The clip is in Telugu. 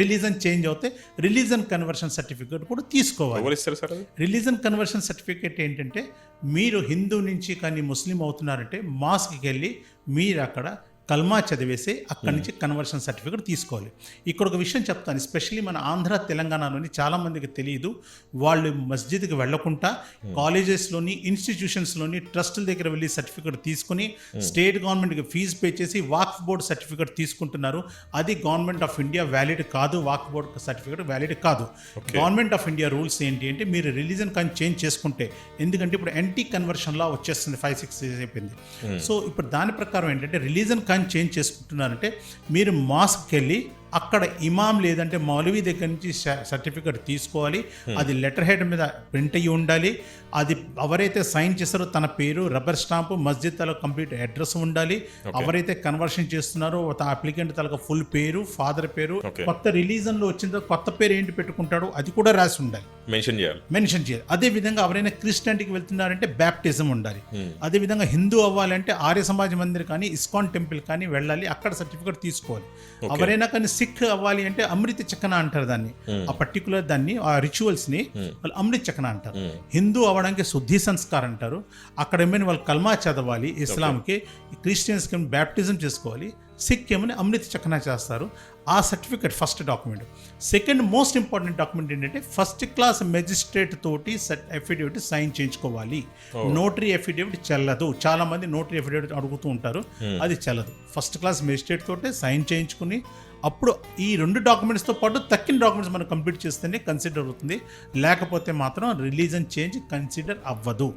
రిలీజన్ చేంజ్ అవుతే రిలీజన్ కన్వర్షన్ సర్టిఫికేట్ కూడా తీసుకోవాలి. ఎవరు ఇస్తారు సార్ అది? రిలీజన్ కన్వర్షన్ సర్టిఫికేట్ ఏంటంటే మీరు హిందూ నుంచి కానీ ముస్లిం అవుతున్నారంటే మాస్క్కి వెళ్ళి మీరు అక్కడ కల్మా చదివేసి అక్కడి నుంచి కన్వర్షన్ సర్టిఫికేట్ తీసుకోవాలి. ఇక్కడ ఒక విషయం చెప్తాను, ఎస్పెషల్లీ మన ఆంధ్ర తెలంగాణలోని చాలామందికి తెలియదు. వాళ్ళు మస్జిద్కి వెళ్లకుండా కాలేజెస్లోని ఇన్స్టిట్యూషన్స్లోని ట్రస్టుల దగ్గర వెళ్ళి సర్టిఫికేట్ తీసుకుని స్టేట్ గవర్నమెంట్కి ఫీజు పే చేసి వాక్ఫ్ బోర్డ్ సర్టిఫికేట్ తీసుకుంటున్నారు. అది గవర్నమెంట్ ఆఫ్ ఇండియా వ్యాలిడ్ కాదు, వాక్ఫ్ బోర్డ్ సర్టిఫికేట్ వ్యాలిడ్ కాదు. గవర్నమెంట్ ఆఫ్ ఇండియా రూల్స్ ఏంటి అంటే మీరు రిలీజన్ కానీ చేంజ్ చేసుకుంటే, ఎందుకంటే ఇప్పుడు యాంటీ కన్వర్షన్ లా వచ్చేస్తుంది 5-6 years అయిపోయింది. సో ఇప్పుడు దాని ప్రకారం ఏంటంటే రిలీజన్ కానీ చేంజ్ చేసుకుంటున్నారంటే మీరు మాస్క్కి వెళ్ళి అక్కడ ఇమాం లేదంటే మౌలవీ దగ్గర నుంచి సర్టిఫికేట్ తీసుకోవాలి. అది లెటర్ హెడ్ మీద ప్రింట్ అయ్యి ఉండాలి. అది ఎవరైతే సైన్ చేస్తారో తన పేరు, రబ్బర్ స్టాంపు, మస్జిద్ తల కంప్లీట్ అడ్రస్ ఉండాలి. ఎవరైతే కన్వర్షన్ చేస్తున్నారో అప్లికెంట్ తలక ఫుల్ పేరు, ఫాదర్ పేరు, కొత్త రిలీజన్లో వచ్చిన కొత్త పేరు ఏంటి పెట్టుకుంటాడో అది కూడా రాసి ఉండాలి, మెన్షన్ చేయాలి. అదే విధంగా ఎవరైనా క్రిస్టియానిటీకి వెళ్తున్నారంటే బ్యాప్టిజం ఉండాలి. అదే విధంగా హిందూ అవ్వాలంటే ఆర్య సమాజ్ మందిర్ కానీ ఇస్కాన్ టెంపుల్ కానీ వెళ్ళాలి, అక్కడ సర్టిఫికేట్ తీసుకోవాలి. ఎవరైనా కానీ సిక్ అవ్వాలి అంటే అమృత చక్కన అంటారు దాన్ని, ఆ పర్టికులర్ దాన్ని, ఆ రిచువల్స్ ని వాళ్ళు అమృత చక్కన అంటారు. హిందూ అవ్వడానికి శుద్ధి సంస్కారం అంటారు. అక్కడ ఏమైనా వాళ్ళు కల్మా చదవాలి, ఇస్లాంకి, క్రిస్టియన్స్కి బ్యాప్టిజం చేసుకోవాలి, సిక్ ఏమని అమృత చక్కన చేస్తారు. ఆ certificate first document. Second most important document ఏంటంటే ఫస్ట్ క్లాస్ మెజిస్ట్రేట్ తోటి అఫిడవిట్ సైన్ చేయించుకోవాలి. నోటరీ అఫిడవిట్ చెల్లదు. చాలా మంది నోటరీ అఫిడవిట్ అడుగుతూ ఉంటారు, అది చెల్లదు. ఫస్ట్ క్లాస్ మెజిస్ట్రేట్ తోటి సైన్ చేయించుకుని అప్పుడు ఈ 2 డాక్యుమెంట్స్తో పాటు తక్కిన డాక్యుమెంట్స్ మనం కంప్లీట్ చేస్తేనే కన్సిడర్ అవుతుంది. లేకపోతే మాత్రం రిలీజన్ చేంజ్ కన్సిడర్ అవ్వదు.